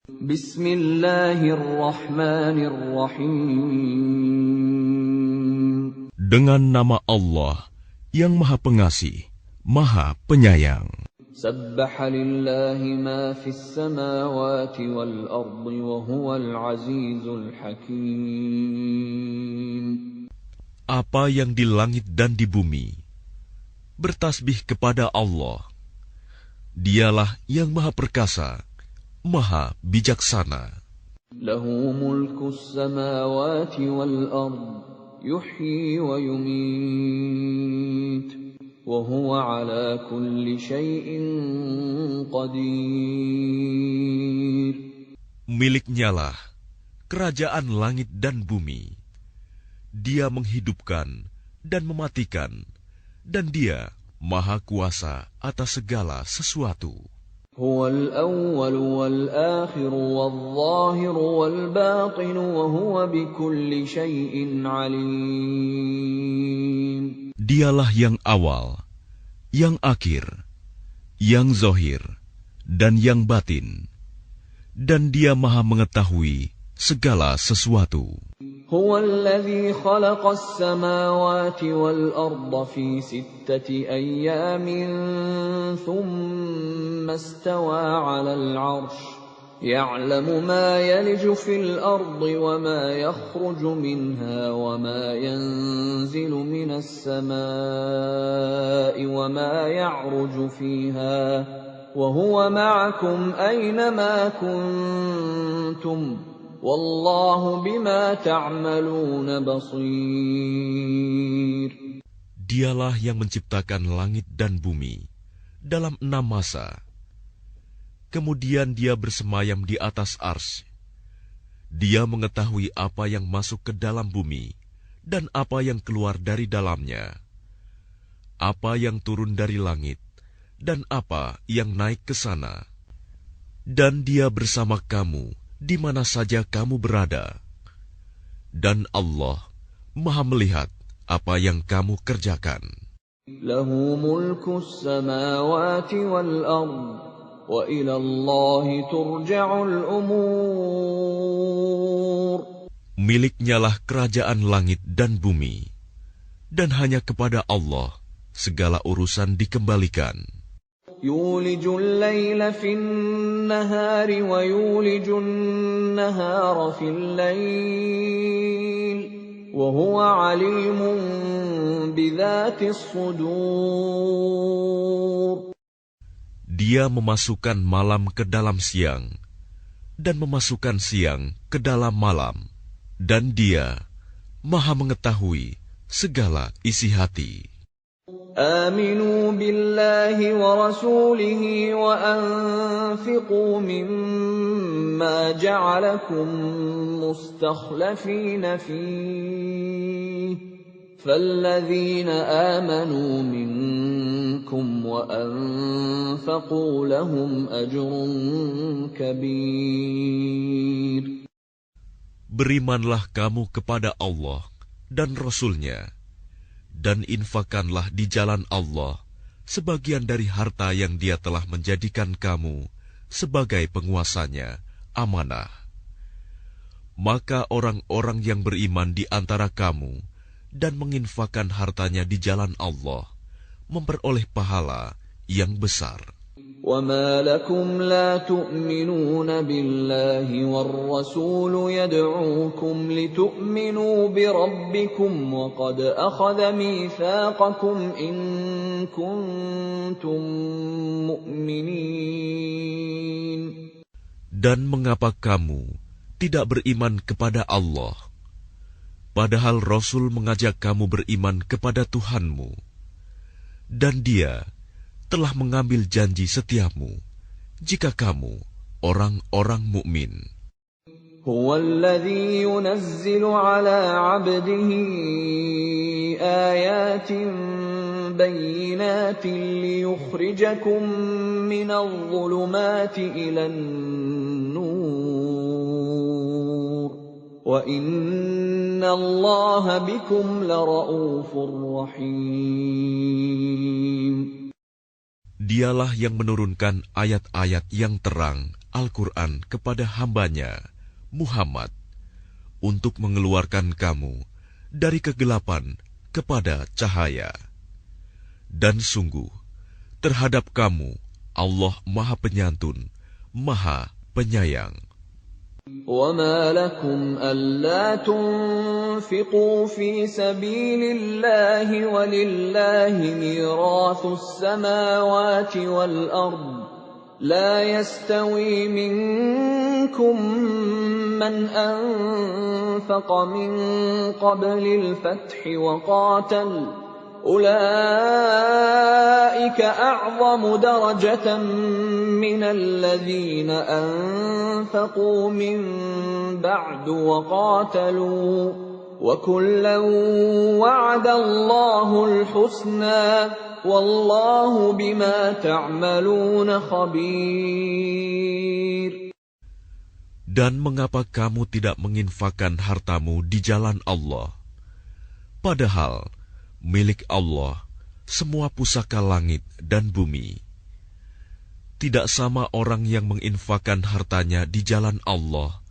Bismillahirrahmanirrahim. Dengan nama Allah yang Maha Pengasih, Maha Penyayang. Sabbaha lillahi ma fis samawati wal ardi wa huwal azizul hakim. Apa yang di langit dan di bumi bertasbih kepada Allah. Dialah yang Maha Perkasa, Maha Bijaksana. Lahu mulkus samawati wal ard, yuhyi wa yumit, wa huwa ala kulli syai'in qadir. Miliknyalah kerajaan langit dan bumi. Dia menghidupkan dan mematikan, dan Dia Maha Kuasa atas segala sesuatu. Huwal awwal wal akhir wal zahir wal batin wa huwa bikulli syai'in alim. Dialah yang awal, yang akhir, yang zahir, dan yang batin. Dan Dia Maha mengetahui segala sesuatu. هو الذي خلق السماوات والأرض في 6 أيام ثم استوى على العرش يعلم ما يلج في الأرض وما يخرج منها وما ينزل من السماء وما يعرج فيها وهو معكم أينما كنتم Wallahu bima ta'maluna basir. Dialah yang menciptakan langit dan bumi dalam 6 masa. Kemudian Dia bersemayam di atas arsy. Dia mengetahui apa yang masuk ke dalam bumi dan apa yang keluar dari dalamnya, apa yang turun dari langit dan apa yang naik ke sana. Dan Dia bersama kamu di mana saja kamu berada. Dan Allah Maha melihat apa yang kamu kerjakan. Lahu mulkus samawati wal ard, wa ila Allahi turja'ul umur. Miliknyalah kerajaan langit dan bumi, dan hanya kepada Allah segala urusan dikembalikan. يولج الليل في النهار ويولج النهار في الليل وهو عليم بذات الصدور. Dia memasukkan malam ke dalam siang dan memasukkan siang ke dalam malam, dan Dia Maha mengetahui segala isi hati. آمنوا بالله ورسوله وأنفقوا مما جعلكم مستخلفين فيه فالذين آمنوا منكم وأنفقوا لهم أجر كبير. Berimanlah kamu kepada Allah dan Rasul-Nya, dan infakkanlah di jalan Allah sebagian dari harta yang Dia telah menjadikan kamu sebagai penguasanya, amanah. Maka orang-orang yang beriman di antara kamu dan menginfakkan hartanya di jalan Allah memperoleh pahala yang besar. وَمَا لَكُمْ لَا تُؤْمِنُونَ بِاللَّهِ وَالرَّسُولُ يَدْعُوكُمْ لِتُؤْمِنُوا بِرَبِّكُمْ وَقَدْ أَخَذَ مِيثَاقَكُمْ إِن كُنتُم مُّؤْمِنِينَ. Dan mengapa kamu tidak beriman kepada Allah, padahal Rasul mengajak kamu beriman kepada Tuhanmu, dan Dia telah mengambil janji setiamu jika kamu orang-orang mukmin. هو الذي ينزل على عبده آيات بينات ليخرجكم من الظلمات إلى النور وإن الله بكم لرؤوف رحيم. Dialah yang menurunkan ayat-ayat yang terang Al-Quran kepada hambanya, Muhammad, untuk mengeluarkan kamu dari kegelapan kepada cahaya. Dan sungguh, terhadap kamu Allah Maha Penyantun, Maha Penyayang. وَمَا لَكُمْ أَلَّا تُنْفِقُوا فِي سَبِيلِ اللَّهِ وَلِلَّهِ مِيرَاثُ السَّمَاوَاتِ وَالْأَرْضِ لَا يَسْتَوِي مِنكُم مَّنْ أَنفَقَ مِن قَبْلِ الْفَتْحِ وَقَاتَلَ أُولَئِكَ أَعْظَمُ دَرَجَةً مِّنَ الَّذِينَ أَنفَقُوا مِن بَعْدُ وَقَاتَلُوا ۚ وَكُلًّا وَعَدَ اللَّهُ الْحُسْنَىٰ ۚ وَاللَّهُ بِمَا تَعْمَلُونَ خَبِيرٌ. Dan mengapa kamu tidak menginfakkan hartamu di jalan Allah? Padahal milik Allah semua pusaka langit dan bumi. Tidak sama orang yang menginfakkan hartanya di jalan Allah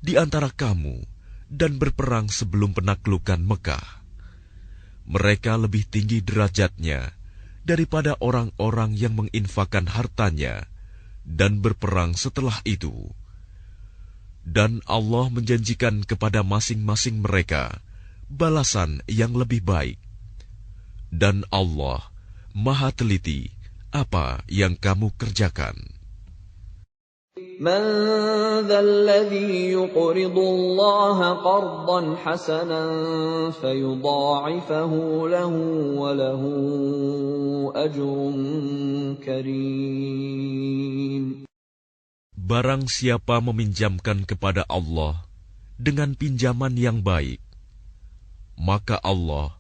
di antara kamu dan berperang sebelum penaklukan Mekah. Mereka lebih tinggi derajatnya daripada orang-orang yang menginfakkan hartanya dan berperang setelah itu. Dan Allah menjanjikan kepada masing-masing mereka balasan yang lebih baik. Dan Allah Maha teliti apa yang kamu kerjakan. مَنْ ذَا الَّذِي يُقْرِضُ اللَّهَ قَرْضًا حَسَنًا فَيُضَاعِفَهُ لَهُ وَلَهُ أَجْرٌ كَرِيمٌ. Barang siapa meminjamkan kepada Allah dengan pinjaman yang baik, maka Allah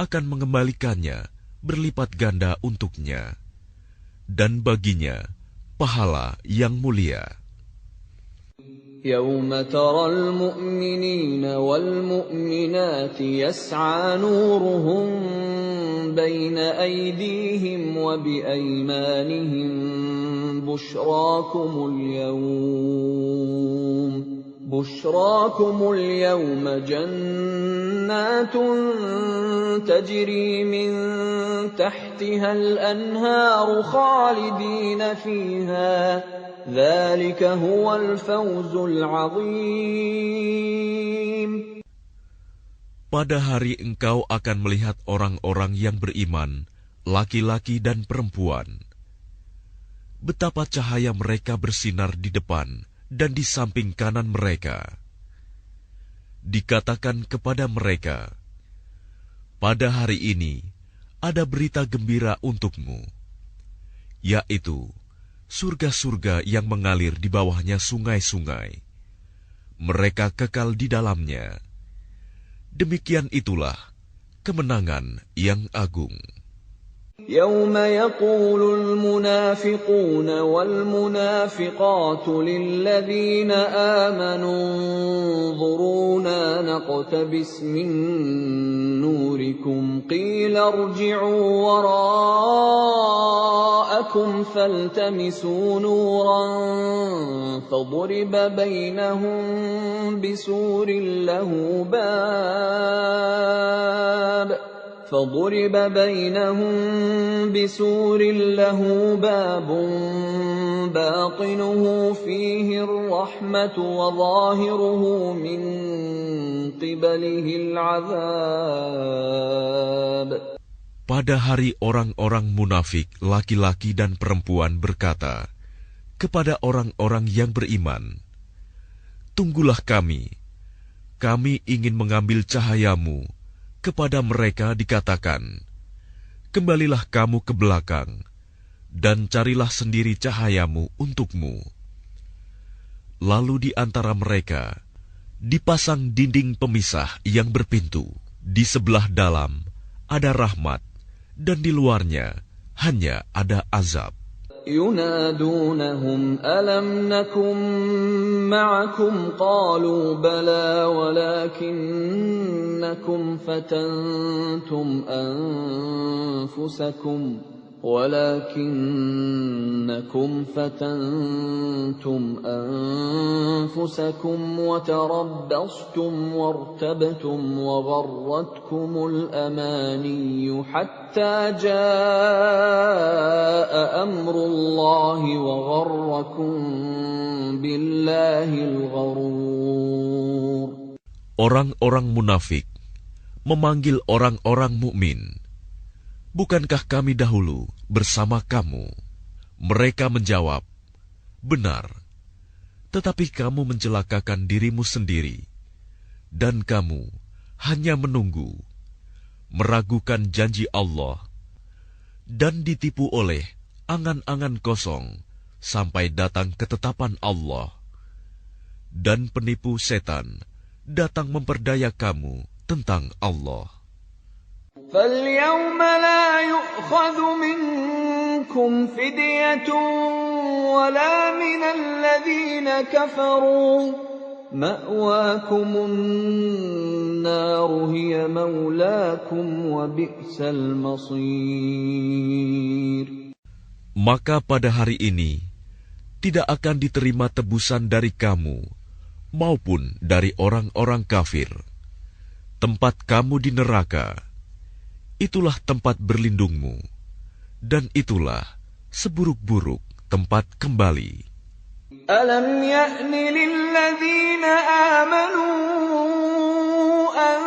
akan mengembalikannya berlipat ganda untuknya, dan baginya pahala yang mulia. يَوْمَ تَرَى الْمُؤْمِنِينَ وَالْمُؤْمِنَاتِ يَسْعَىٰ نُورُهُم بَيْنَ أَيْدِيهِمْ وَبِأَيْمَانِهِم بُشْرَاكُمُ الْيَوْمَ جَنَّاتٌ تَجْرِي مِن تَحْتِهَا الْأَنْهَارُ خَالِدِينَ فِيهَا ۚ ذَلِكَ هُوَ الْفَوْزُ الْعَظِيمُ. Pada hari engkau akan melihat orang-orang yang beriman, laki-laki dan perempuan. Betapa cahaya mereka bersinar di depan dan di samping kanan mereka. Dikatakan kepada mereka, pada hari ini ada berita gembira untukmu, yaitu surga-surga yang mengalir di bawahnya sungai-sungai. Mereka kekal di dalamnya. Demikian itulah kemenangan yang agung. يَوْمَ يَقُولُ الْمُنَافِقُونَ وَالْمُنَافِقَاتُ لِلَّذِينَ آمَنُوا انظُرُونَا نَقْتَبِسْ مِن نُّورِكُمْ قِيلَ ارْجِعُوا وَرَاءَكُمْ فَالْتَمِسُوا نُورًا فَضُرِبَ بَيْنَهُم بِسُورٍ لَّهُ بَابٌ بَاطِنُهُ فِيهِ الرَّحْمَةُ وَظَاهِرُهُ مِن قِبَلِهِ الْعَذَابُ. Pada hari orang-orang munafik, laki-laki dan perempuan berkata kepada orang-orang yang beriman, "Tunggulah kami ingin mengambil cahayamu." Kepada mereka dikatakan, "Kembalilah kamu ke belakang, dan carilah sendiri cahayamu untukmu." Lalu di antara mereka dipasang dinding pemisah yang berpintu. Di sebelah dalam ada rahmat, dan di luarnya hanya ada azab. يُنَادُونَهُمْ أَلَمْ نَكُن مَّعَكُمْ قَالُوا بَلَىٰ وَلَٰكِنَّكُمْ فَتَنتُمْ أَنفُسَكُمْ ولكنكم فتنتم أنفسكم وتربصتم وارتبتم وغرتكم الأماني حتى جاء أمر الله وغركم بالله الغرور. Orang-orang munafik memanggil orang-orang mukmin, "Bukankah kami dahulu bersama kamu?" Mereka menjawab, "Benar, tetapi kamu mencelakakan dirimu sendiri, dan kamu hanya menunggu, meragukan janji Allah, dan ditipu oleh angan-angan kosong sampai datang ketetapan Allah. Dan penipu setan datang memperdaya kamu tentang Allah." فَالْيَوْمَ لَا يُؤْخَذُ مِنكُمْ فِدْيَةٌ وَلَا مِنَ الَّذِينَ كَفَرُوا مَأْوَاكُمُ النَّارُ هِيَ مَوْلَاكُمْ وَبِئْسَ الْمَصِيرُ. Maka pada hari ini tidak akan diterima tebusan dari kamu maupun dari orang-orang kafir. Tempat kamu di neraka, itulah tempat berlindungmu, dan itulah seburuk-buruk tempat kembali. Alam ya'ni lilladzina amanu an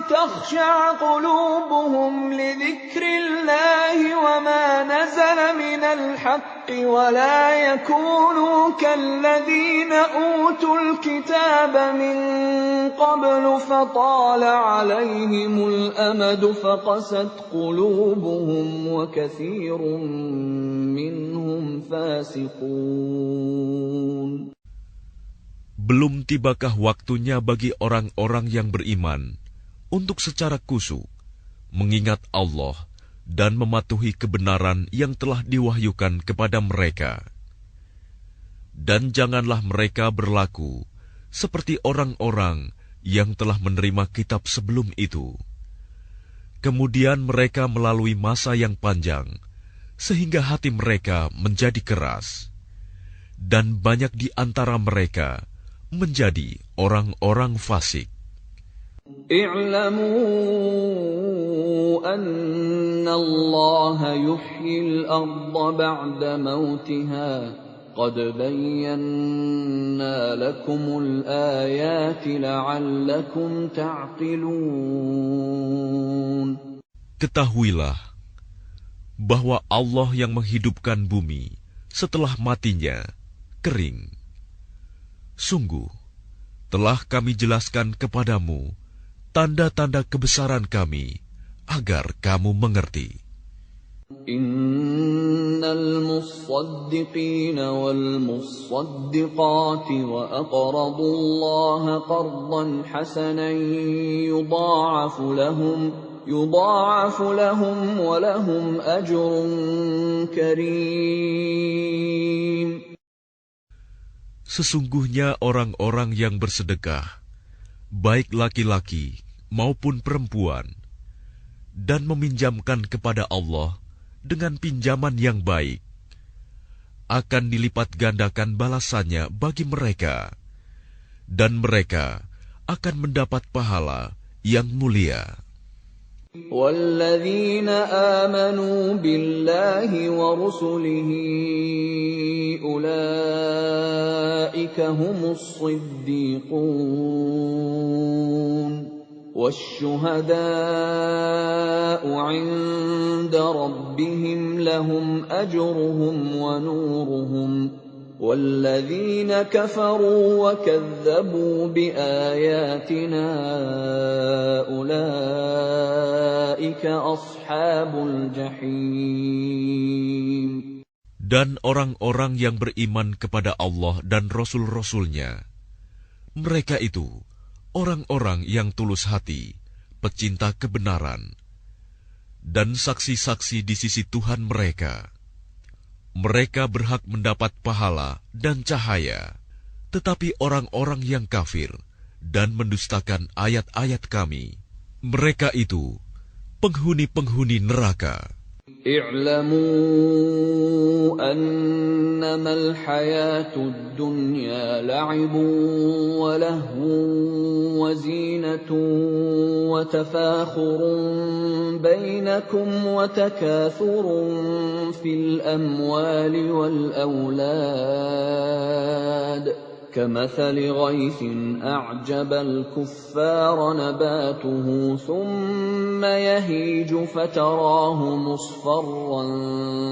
takhsha'a qulubuhum li dzikrillahi wa ma nazala minal haqqi wa la yakunu kalladzina utul kitaba min qablu fatala 'alayhimul amadu faqasat qulubuhum wa katsirun minhum fasiqun. Belum tibakah waktunya bagi orang-orang yang beriman untuk secara khusyuk mengingat Allah dan mematuhi kebenaran yang telah diwahyukan kepada mereka. Dan janganlah mereka berlaku seperti orang-orang yang telah menerima kitab sebelum itu. Kemudian mereka melalui masa yang panjang, sehingga hati mereka menjadi keras. Dan banyak di antara mereka menjadi orang-orang fasik. I'lamu anna Allah yuhyil arda ba'da mautiha. Qad bayyana lakumul ayati la'allakum ta'qilun. Ketahuilah bahwa Allah yang menghidupkan bumi setelah matinya kering. Sungguh, telah kami jelaskan kepadamu tanda-tanda kebesaran kami agar kamu mengerti. Innal musaddiqina wal musaddiqati wa aqradu Allah qardan hasanan yudha'afu lahum wa lahum ajrun karim. Sesungguhnya orang-orang yang bersedekah, baik laki-laki maupun perempuan, dan meminjamkan kepada Allah dengan pinjaman yang baik, akan dilipat gandakan balasannya bagi mereka, dan mereka akan mendapat pahala yang mulia. وَالَّذِينَ آمَنُوا بِاللَّهِ وَرُسُلِهِ أُولَئِكَ هُمُ الصِّدِّيقُونَ وَالشُّهَدَاءُ عِندَ رَبِّهِمْ لَهُمْ أَجْرُهُمْ وَنُورُهُمْ وَالَّذِينَ كَفَرُوا وَكَذَّبُوا بِآيَاتِنَا أُولَئِكَ أَصْحَابُ الْجَحِيمِ. Dan orang-orang yang beriman kepada Allah dan Rasul-Rasulnya, mereka itu orang-orang yang tulus hati, pecinta kebenaran, dan saksi-saksi di sisi Tuhan mereka. Mereka berhak mendapat pahala dan cahaya, tetapi orang-orang yang kafir dan mendustakan ayat-ayat kami, mereka itu penghuni-penghuni neraka. اعلموا أنما الحياة الدنيا لعب ولهو وزينة وتفاخر بينكم وتكاثر في الأموال والأولاد كمثل غيث أعجب الكفار نباته ثم يهيج فتراه مصفرا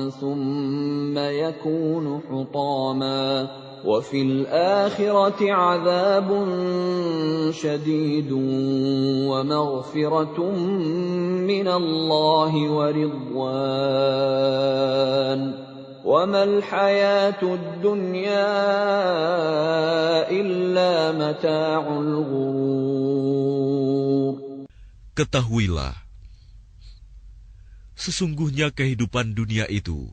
ثم يكون حطاما وفي الآخرة عذاب شديد ومغفرة من الله ورضوان وما الحياة الدنيا إلا متاع الغرور. Ketahuilah, sesungguhnya kehidupan dunia itu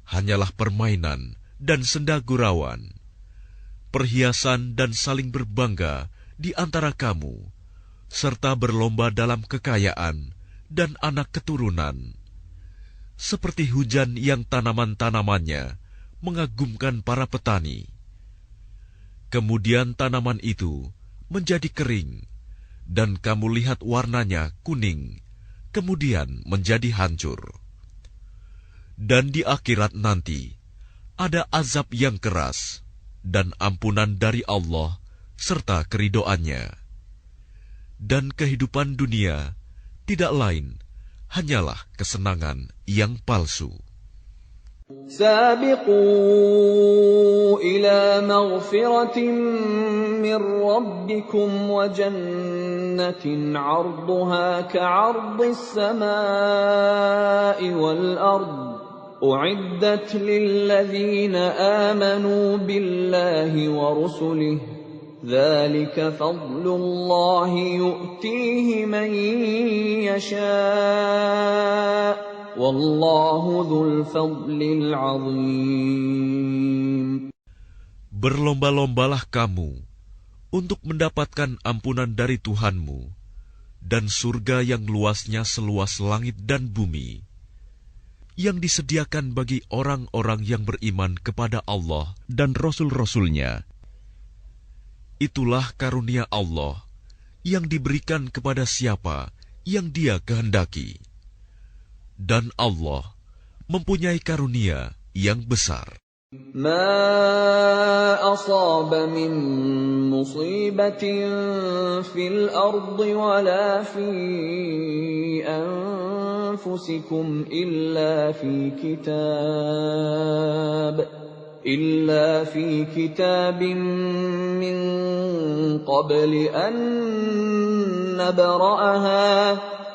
hanyalah permainan dan senda gurauan, perhiasan dan saling berbangga di antara kamu, serta berlomba dalam kekayaan dan anak keturunan. Seperti hujan yang tanaman-tanamannya mengagumkan para petani. Kemudian tanaman itu menjadi kering, dan kamu lihat warnanya kuning, kemudian menjadi hancur. Dan di akhirat nanti, ada azab yang keras, dan ampunan dari Allah, serta keridoannya. Dan kehidupan dunia tidak lain hanyalah kesenangan yang palsu. سابقوا إلى مغفرة من ربكم وجنة عرضها كعرض السماء والأرض أعدت للذين آمنوا بالله ورسله ذلك فضل الله يؤتيه من يشاء والله ذو الفضل العظيم. Berlomba-lombalah kamu untuk mendapatkan ampunan dari Tuhanmu dan surga yang luasnya seluas langit dan bumi, yang disediakan bagi orang-orang yang beriman kepada Allah dan Rasul-Rasulnya. Itulah karunia Allah yang diberikan kepada siapa yang Dia kehendaki. Dan Allah mempunyai karunia yang besar. ما أصاب من مصيبة في الأرض ولا في أنفسكم إلا في كتاب من قبل أن نبرأها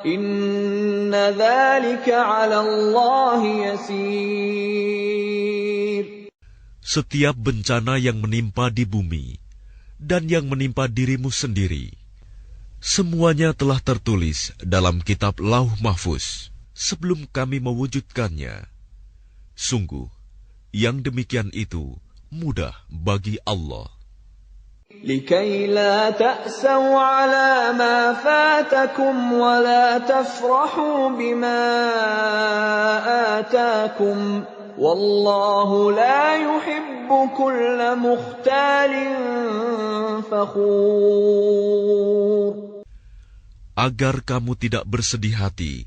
إن ذلك على الله يسير. Setiap bencana yang menimpa di bumi dan yang menimpa dirimu sendiri, semuanya telah tertulis dalam kitab Lauh Mahfuz sebelum kami mewujudkannya. Sungguh, yang demikian itu mudah bagi Allah. لكي لا تأسوا على ما فاتكم ولا تفرحوا بما آتاكم والله لا يحب كل مختال فخور. Agar kamu tidak bersedih hati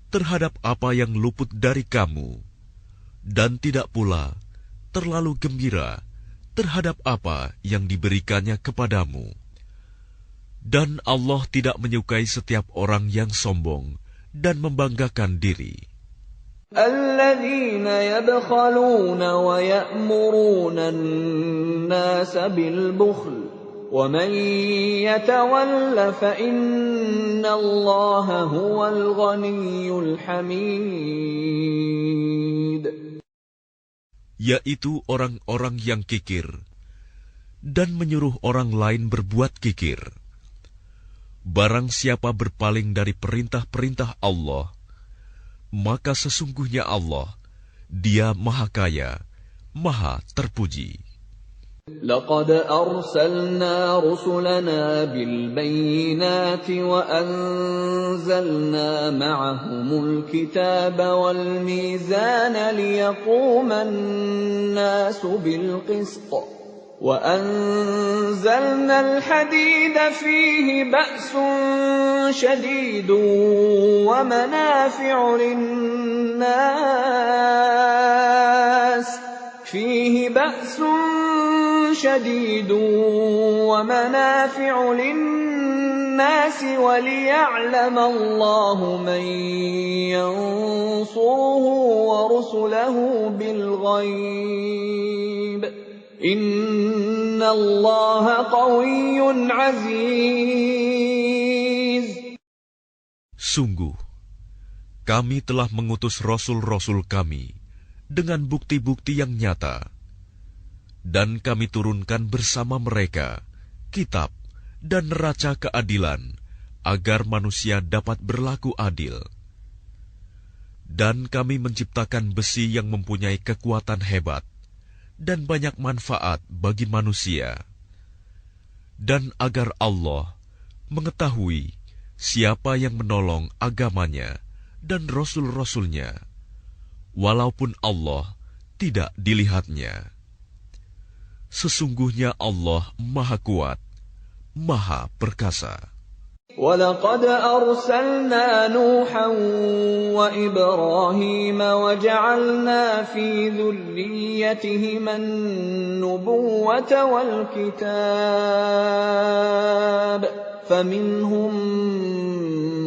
terhadap apa yang luput dari kamu, dan tidak pula terlalu gembira terhadap apa yang diberikannya kepadamu. Dan Allah tidak menyukai setiap orang yang sombong dan membanggakan diri. الذين يبخلون ويأمرون الناس بالبخل ومن يتول فإن الله هو الغني الحميد. Yaitu orang-orang yang kikir dan menyuruh orang lain berbuat kikir. Barang siapa berpaling dari perintah-perintah Allah, maka sesungguhnya Allah, Dia Maha Kaya, Maha Terpuji. لقد أرسلنا رسلنا بالبينات وأنزلنا معهم الكتاب والميزان ليقوم الناس بالقسط وأنزلنا الحديد فيه بأس شديد ومنافع للناس وليعلم الله من ينصره ورسله بالغيب إن الله قوي عزيز. Sungguh, kami telah mengutus rasul-rasul kami dengan bukti-bukti yang nyata, dan kami turunkan bersama mereka kitab dan neraca keadilan agar manusia dapat berlaku adil. Dan kami menciptakan besi yang mempunyai kekuatan hebat dan banyak manfaat bagi manusia, dan agar Allah mengetahui siapa yang menolong agamanya dan rasul-rasulnya, walaupun Allah tidak dilihatnya. Sesungguhnya Allah Maha Kuat, Maha Perkasa. وَلَقَدْ أَرْسَلْنَا نُوحًا وَإِبْرَاهِيمَ وَجَعَلْنَا فِي ذُرِّيَّتِهِمَا النُّبُوَّةَ وَالْكِتَابَ فَمِنْهُم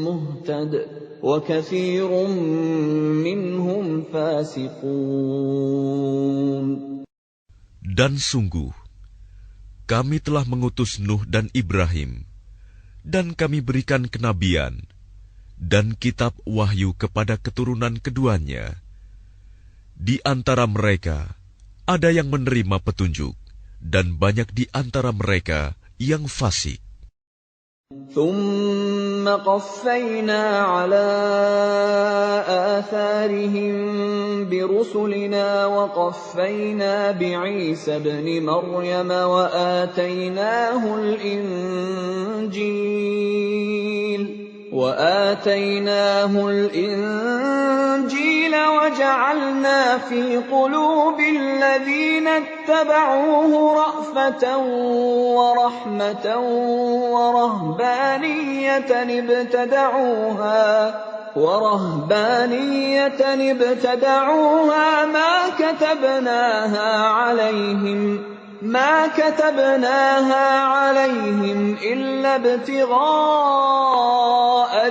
مُّهْتَدٍ وَكَثِيرٌ مِّنْهُمْ فَاسِقُونَ. Dan sungguh, kami telah mengutus Nuh dan Ibrahim, dan kami berikan kenabian dan kitab wahyu kepada keturunan keduanya. Di antara mereka ada yang menerima petunjuk, dan banyak di antara mereka yang fasik. ثُمَّ قَفَّيْنَا عَلَىٰ آثَارِهِم بِرُسُلِنَا وَقَفَّيْنَا بِعِيسَى ابْنِ مَرْيَمَ وَآتَيْنَاهُ الْإِنجِيلَ وَجَعَلْنَا فِي قُلُوبِ الَّذِينَ اتَّبَعُوهُ رَأْفَةً وَرَحْمَةً وَرَهْبَانِيَّةً ابْتَدَعُوهَا ما كتبناها عليهم إلا ابتغاء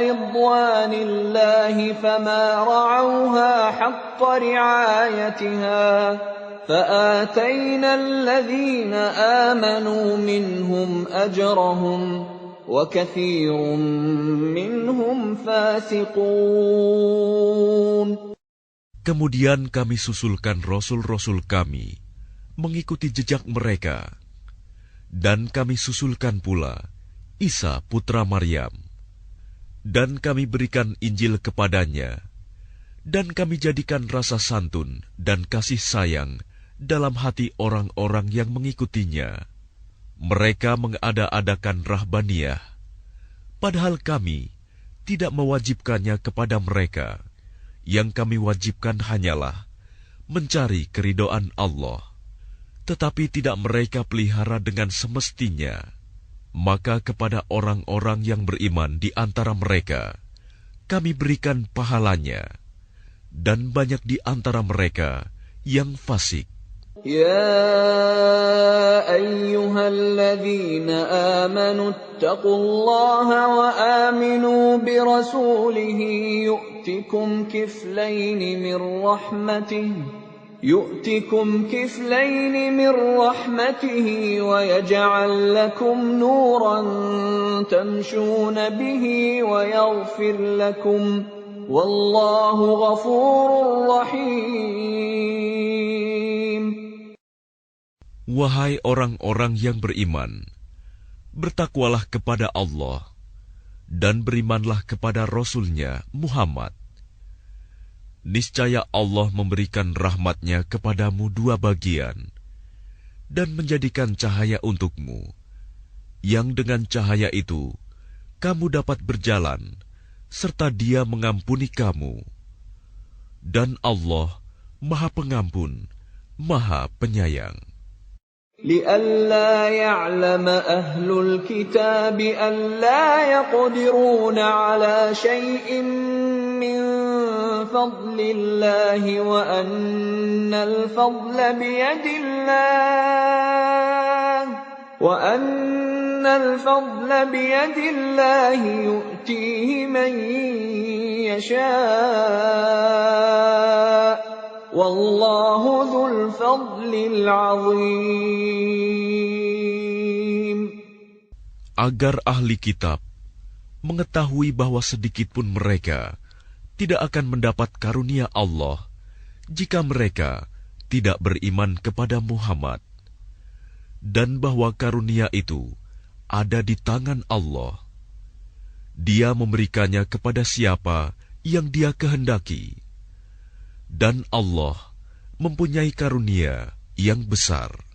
رضوان الله فما رعوها حق رعايتها فآتينا الذين آمنوا منهم أجرهم وكثير منهم فاسقون. Kemudian kami susulkan rasul-rasul kami mengikuti jejak mereka, dan kami susulkan pula Isa putra Maryam, dan kami berikan Injil kepadanya, dan kami jadikan rasa santun dan kasih sayang dalam hati orang-orang yang mengikutinya. Mereka mengada-adakan rahbaniyah, padahal kami tidak mewajibkannya kepada mereka. Yang kami wajibkan hanyalah mencari keridhaan Allah, tetapi tidak mereka pelihara dengan semestinya. Maka kepada orang-orang yang beriman di antara mereka, kami berikan pahalanya, dan banyak di antara mereka yang fasik. يا أيها الذين آمنوا اتقوا الله وآمنوا برسوله يؤتكم كفلين من رحمته ويجعل لكم نورا تمشون به ويغفر لكم والله غفور رحيم. Wahai orang-orang yang beriman, bertakwalah kepada Allah, dan berimanlah kepada Rasul-Nya Muhammad. Niscaya Allah memberikan rahmat-Nya kepadamu dua bagian, dan menjadikan cahaya untukmu, yang dengan cahaya itu kamu dapat berjalan, serta Dia mengampuni kamu. Dan Allah Maha Pengampun, Maha Penyayang. لئلا يعلم أهل الكتاب ألا يقدرون على شيء من فضل الله وأن الفضل بيد الله يؤتيه من يشاء والله ذو الفضل العظيم. Agar ahli kitab mengetahui bahwa sedikitpun mereka tidak akan mendapat karunia Allah jika mereka tidak beriman kepada Muhammad, dan bahwa karunia itu ada di tangan Allah. Dia memberikannya kepada siapa yang Dia kehendaki, dan Allah mempunyai karunia yang besar.